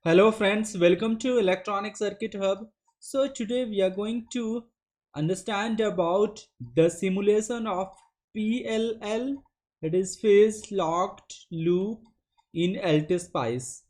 Hello friends, welcome to Electronic Circuit Hub. So today we are going to understand about the simulation of PLL, that is phase locked loop in LTSpice.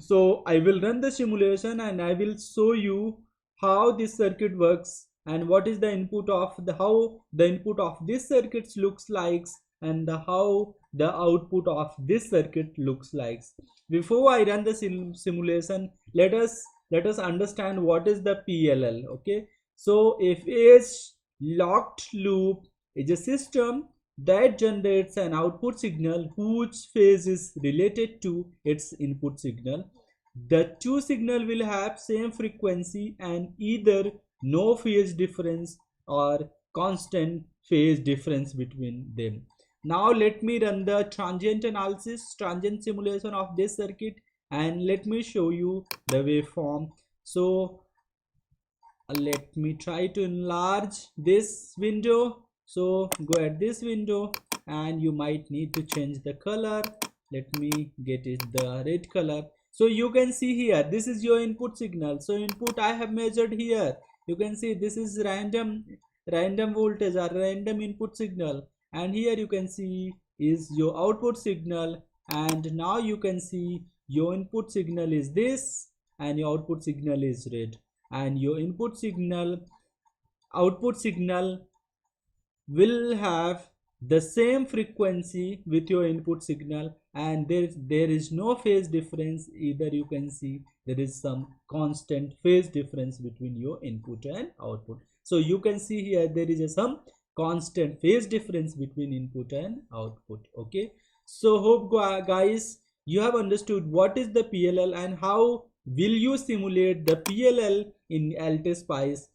So I will run the simulation and I will show you how this circuit works and what is the input of how the input of this circuit looks like and how the output of this circuit looks like. Before I run the simulation, let us understand what is the PLL. Okay, so if it's locked loop is a system that generates an output signal whose phase is related to its input signal. The two signal will have same frequency and either no phase difference or constant phase difference between them. Now let me run the transient analysis, transient simulation of this circuit, and let me show you the waveform. So let me try to enlarge this window. So go at this window and you might need to change the color. Let me get it the red color. So you can see here, this is your input signal. So input I have measured here. You can see this is random voltage or random input signal, and here you can see is your output signal. And now you can see your input signal is this and your output signal is red, and your output signal will have the same frequency with your input signal, and there is no phase difference either. You can see there is some constant phase difference between your input and output. So you can see here there is some constant phase difference between input and output. Okay, so hope guys you have understood what is the PLL and how will you simulate the PLL in LTSpice.